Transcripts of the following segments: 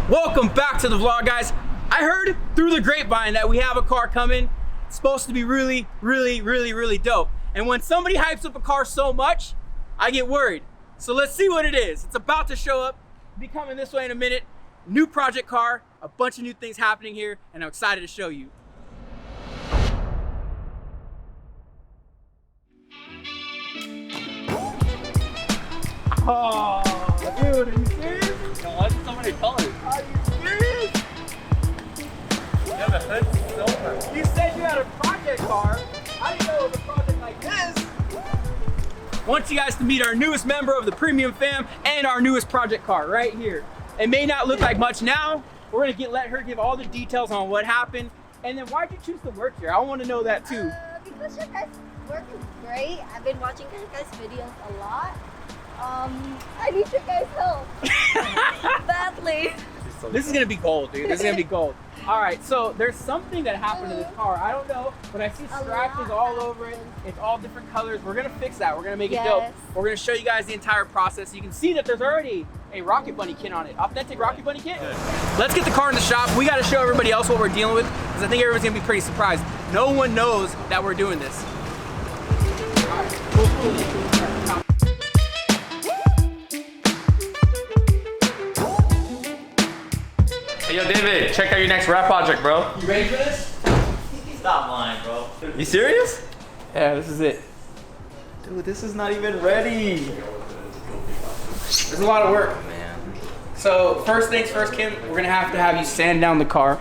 Welcome back to the vlog, guys. I heard through the grapevine that we have a car coming. It's supposed to be really dope. And when somebody hypes up a car so much, I get worried. So let's see what it is. It's about to show up. Be coming this way in a minute. New project car, a bunch of new things happening here, and I'm excited to show you. Oh, dude, are you serious? No, why is it so many colors? Are you serious? Yeah, the hood's silver. You said you had a project car. I didn't know it was a project like this. I want you guys to meet our newest member of the Premium Fam and our newest project car right here. It may not look like much now. We're gonna let her give all the details on what happened. And then why'd you choose to work here? I want to know that too. Because your guys' work is great. I've been watching your guys' videos a lot. I need your guys' help badly. This is gonna be gold, dude. This is gonna be gold. All right, so there's something that happened to this car. I don't know, but I see scratches all over it. It's all different colors. We're gonna fix that. We're gonna make it dope. We're gonna show you guys the entire process. You can see that there's already a Rocket Bunny kit on it. Authentic Rocket Bunny kit. Good. Let's get the car in the shop. We gotta show everybody else what we're dealing with, because I think everyone's gonna be pretty surprised. No one knows that we're doing this. All right, cool. Hey, yo, David, check out your next rap project, bro. You ready for this? Stop lying, bro. You serious? Yeah, this is it. Dude, this is not even ready. There's a lot of work. Man. So first things first, Kim, we're gonna have to have you sand down the car.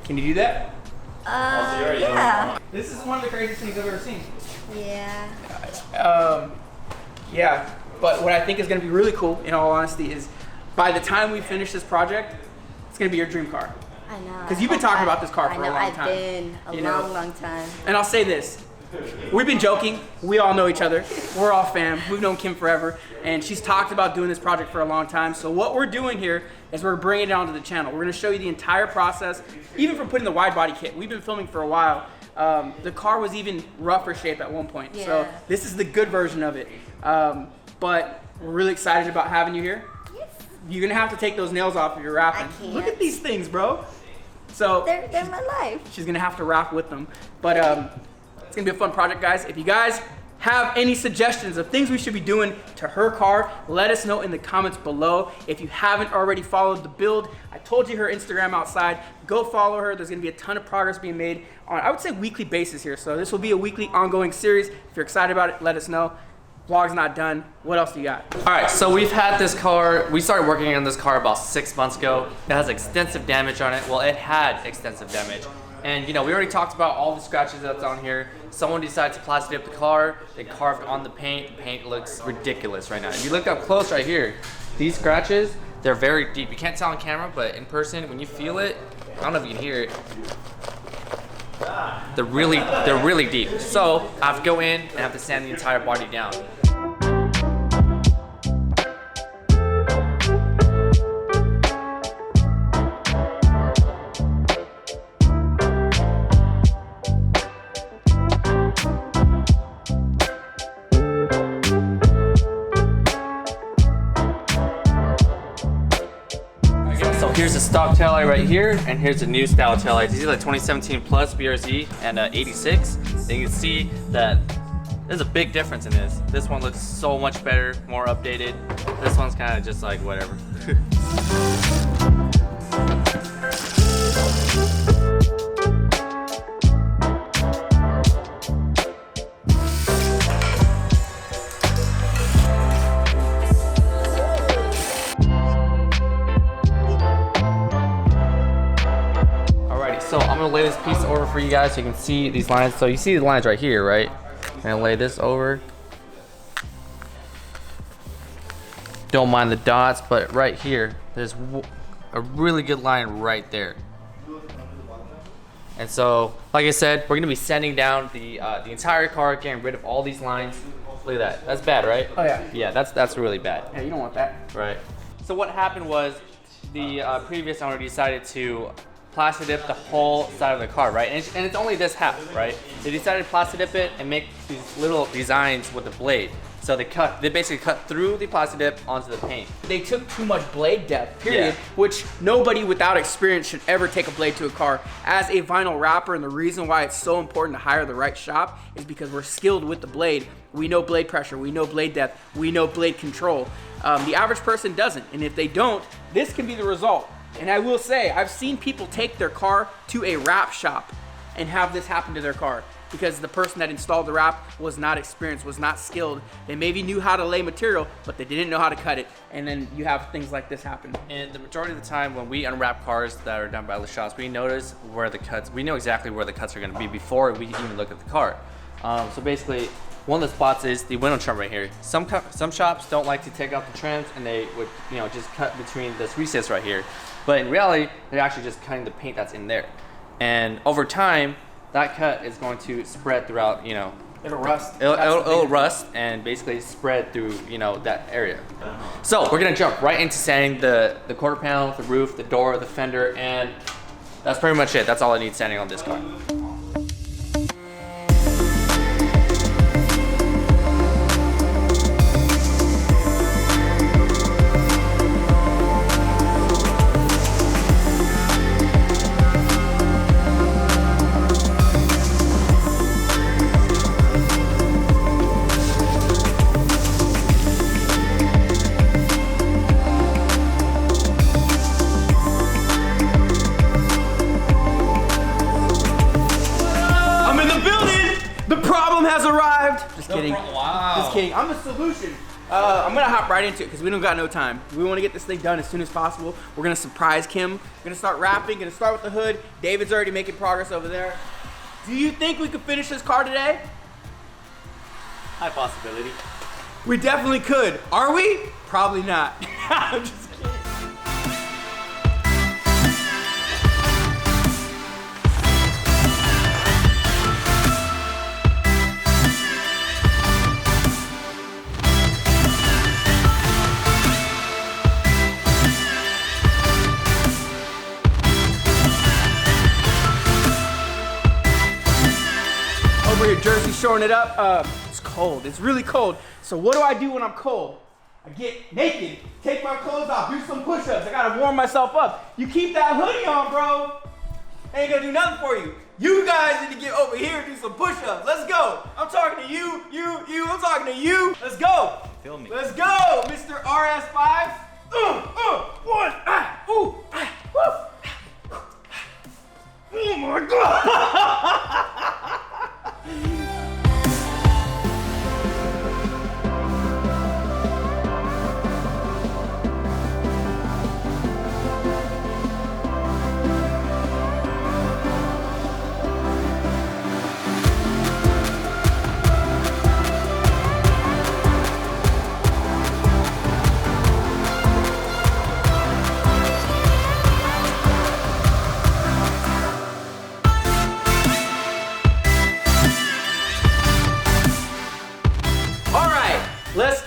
Can you do that? Yeah. This is one of the craziest things I've ever seen. Yeah. Yeah, but what I think is gonna be really cool, in all honesty, is by the time we finish this project, it's gonna be your dream car. I know. Because you've been talking about this car for a long time. I've been a long time. And I'll say this, we've been joking, we all know each other, we're all fam, we've known Kim forever, and she's talked about doing this project for a long time. So what we're doing here is we're bringing it onto the channel. We're gonna show you the entire process, even from putting the wide body kit. We've been filming for a while. The car was even rougher shape at one point. Yeah. So this is the good version of it. But we're really excited about having you here. Yes. You're gonna have to take those nails off if you're rapping. I can't. Look at these things, bro. So They're my life. she's gonna have to rap with them. But it's gonna be a fun project, guys. If you guys have any suggestions of things we should be doing to her car, let us know in the comments below. If you haven't already followed the build, I told you her Instagram outside. Go follow her. There's gonna be a ton of progress being made on, I would say, weekly basis here. So this will be a weekly ongoing series. If you're excited about it, let us know. Vlog's not done. What else do you got? All right, so we've had this car, we started working on this car about 6 months ago. It has extensive damage on it. Well, it had extensive damage. And you know, we already talked about all the scratches that's on here. Someone decided to plastic up the car. They carved on the paint. The paint looks ridiculous right now. If you look up close right here, these scratches, they're very deep. You can't tell on camera, but in person, when you feel it, I don't know if you can hear it. They're really deep. So I have to go in and have to sand the entire body down. So here's the stock taillight right here, and here's the new style taillight. These are like 2017 Plus BRZ and 86. And you can see that there's a big difference in this. This one looks so much better, more updated. This one's kind of just like whatever. So I'm gonna lay this piece over for you guys so you can see these lines. So you see the lines right here, right? I'm gonna lay this over. Don't mind the dots, but right here, there's a really good line right there. And so, like I said, we're gonna be sanding down the entire car, getting rid of all these lines. Look at that. That's bad, right? Oh yeah. Yeah, that's really bad. Yeah, you don't want that. Right. So what happened was the previous owner decided to plastic dip the whole side of the car, right? And it's only this half, right? They decided to plastic dip it and make these little designs with the blade. So they basically cut through the plastic dip onto the paint. They took too much blade depth, period, Yeah. which nobody without experience should ever take a blade to a car. As a vinyl wrapper, and the reason why it's so important to hire the right shop is because we're skilled with the blade. We know blade pressure, we know blade depth, we know blade control. The average person doesn't, and if they don't, this can be the result. And I will say, I've seen people take their car to a wrap shop and have this happen to their car, because the person that installed the wrap was not experienced, was not skilled. They maybe knew how to lay material, but they didn't know how to cut it. And then you have things like this happen. And the majority of the time when we unwrap cars that are done by the shops, we notice where the cuts, we know exactly where the cuts are gonna be before we even look at the car. So basically, one of the spots is the window trim right here. Some shops don't like to take out the trims, and they would, just cut between this recess right here. But in reality, they're actually just cutting the paint that's in there. And over time, that cut is going to spread throughout, It'll rust. It'll rust and basically spread through, that area. So we're gonna jump right into sanding the quarter panel, the roof, the door, the fender, and that's pretty much it. That's all I need sanding on this car. Wow. Just kidding. I'm the solution. I'm gonna hop right into it because we don't got no time. We want to get this thing done as soon as possible. We're gonna surprise Kim. We're gonna start wrapping. Gonna start with the hood. David's already making progress over there. Do you think we could finish this car today? High possibility. We definitely could. Are we? Probably not. I'm just kidding. Over here, Jersey shoring it up. It's cold. It's really cold. So what do I do when I'm cold? I get naked, take my clothes off, do some push-ups. I gotta warm myself up. You keep that hoodie on, bro. Ain't gonna do nothing for you. You guys need to get over here and do some push-ups. Let's go. I'm talking to you. I'm talking to you. Let's go. Feel me. Let's go, Mr. RS5. One. Woo. Oh my God.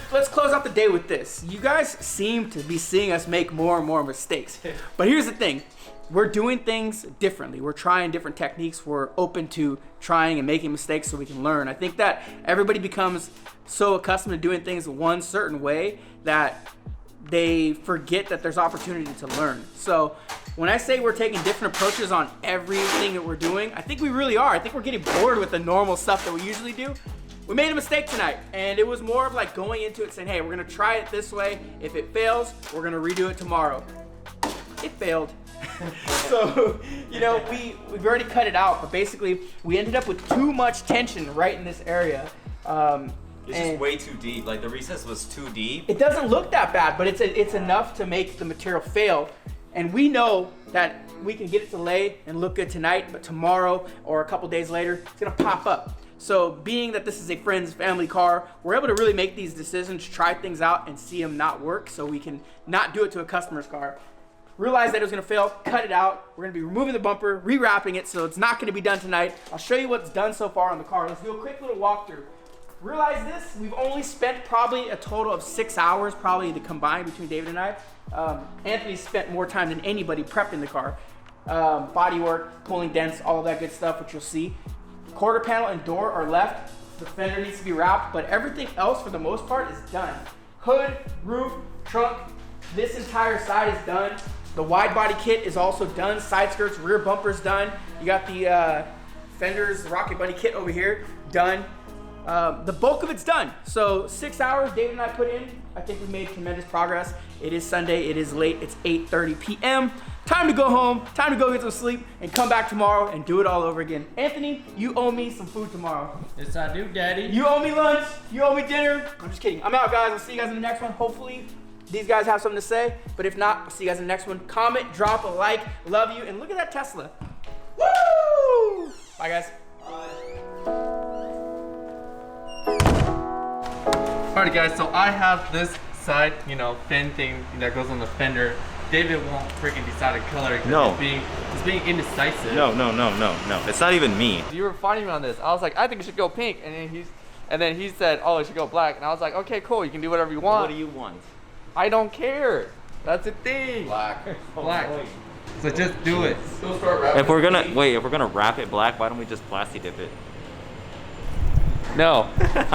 Let's close out the day with this. You guys seem to be seeing us make more and more mistakes. But here's the thing. We're doing things differently. We're trying different techniques. We're open to trying and making mistakes so we can learn. I think that everybody becomes so accustomed to doing things one certain way that they forget that there's opportunity to learn. So when I say we're taking different approaches on everything that we're doing, I think we really are. I think we're getting bored with the normal stuff that we usually do. We made a mistake tonight, and it was more of like going into it saying, hey, we're gonna try it this way. If it fails, we're gonna redo it tomorrow. It failed. So, we've already cut it out, but basically we ended up with too much tension right in this area. It's just way too deep. Like the recess was too deep. It doesn't look that bad, but it's enough to make the material fail. And we know that we can get it to lay and look good tonight, but tomorrow or a couple days later, it's gonna pop up. So being that this is a friend's family car, we're able to really make these decisions, try things out and see them not work so we can not do it to a customer's car. Realize that it was gonna fail, cut it out. We're gonna be removing the bumper, rewrapping it, so it's not gonna be done tonight. I'll show you what's done so far on the car. Let's do a quick little walkthrough. Realize this, we've only spent probably a total of 6 hours, probably to combine between David and I. Anthony spent more time than anybody prepping the car. Body work, pulling dents, all of that good stuff, which you'll see. Quarter panel and door are left The fender needs to be wrapped, but everything else for the most part is done. Hood, roof, trunk, this entire side is done. The wide body kit is also done. Side skirts, rear bumpers done. You got the fenders, Rocket Bunny kit over here, done. The bulk of it's done. So 6 hours David and I put in. I think we've made tremendous progress. It is Sunday, it is late, it's 8:30 p.m. Time to go home, time to go get some sleep, and come back tomorrow and do it all over again. Anthony, you owe me some food tomorrow. Yes, I do, Daddy. You owe me lunch, you owe me dinner. I'm just kidding. I'm out, guys. I'll see you guys in the next one. Hopefully, these guys have something to say. But if not, I'll see you guys in the next one. Comment, drop a like, love you, and look at that Tesla. Woo! Bye, guys. Alright guys, so I have this side, fin thing that goes on the fender. David won't freaking decide a color because he's being indecisive. No. It's not even me. You were fighting me on this. I was like, I think it should go pink, and then he said, oh, it should go black, and I was like, okay, cool, you can do whatever you want. What do you want? I don't care. That's the thing. Black. Black. So just do it. If we're gonna wrap it black, why don't we just plasti dip it? No.